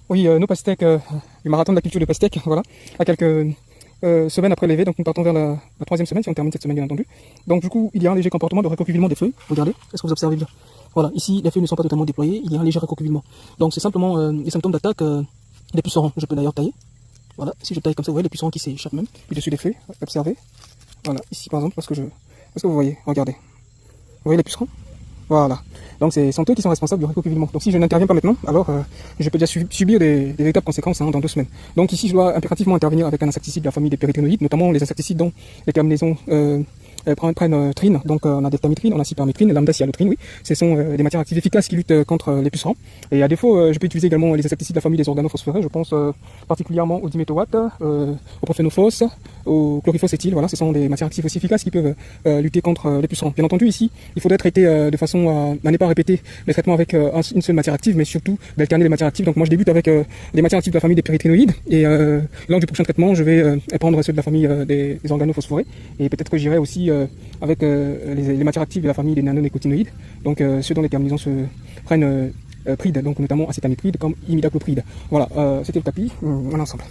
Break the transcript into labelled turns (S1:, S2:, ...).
S1: Oui, nos pastèques, du marathon de la culture de pastèques, voilà, à quelques semaines après l'éveil, donc nous partons vers la troisième semaine, si on termine cette semaine bien entendu. Donc du coup, il y a un léger comportement de recroquevillement des feuilles, regardez, est-ce que vous observez bien? Voilà, ici, les feuilles ne sont pas totalement déployées, il y a un léger recroquevillement. Donc c'est simplement les symptômes d'attaque des pucerons. Je peux d'ailleurs tailler, voilà, si je taille comme ça, vous voyez les pucerons qui s'échappent même, du dessus des feuilles, observez. Voilà, ici par exemple, est-ce que vous voyez, regardez, vous voyez les pucerons? Voilà. Donc ce sont eux qui sont responsables du recroquevillement. Donc si je n'interviens pas maintenant, alors je peux déjà subir des véritables conséquences dans 2 semaines. Donc ici je dois impérativement intervenir avec un insecticide de la famille des périthénoïdes, notamment les insecticides dont les terminaisons prennent trine. Donc on a des tamitrine, on a cypermétrine, lambda-cyhalotrine, oui. Ce sont des matières actives efficaces qui luttent contre les pucerons. Et à défaut, je peux utiliser également les insecticides de la famille des organophosphorés. Je pense particulièrement au diméthoate, au prophénophos, au chloriphosphéthyl. Voilà, ce sont des matières actives aussi efficaces qui peuvent lutter contre les pucerons. Bien entendu, ici, il faudrait traiter de façon à ne pas répéter les traitements avec une seule matière active, mais surtout d'alterner les matières actives. Donc moi, je débute avec les matières actives de la famille des périthénoïdes. Et lors du prochain traitement, je vais prendre ceux de la famille des organophosphorés. Et peut-être que j'irai aussi avec les matières actives de la famille des nanonicotinoïdes, donc ceux dont les terminaisons se prennent pride, donc notamment acétamipride comme imidaclopride. Voilà, c'était le tapis en ensemble.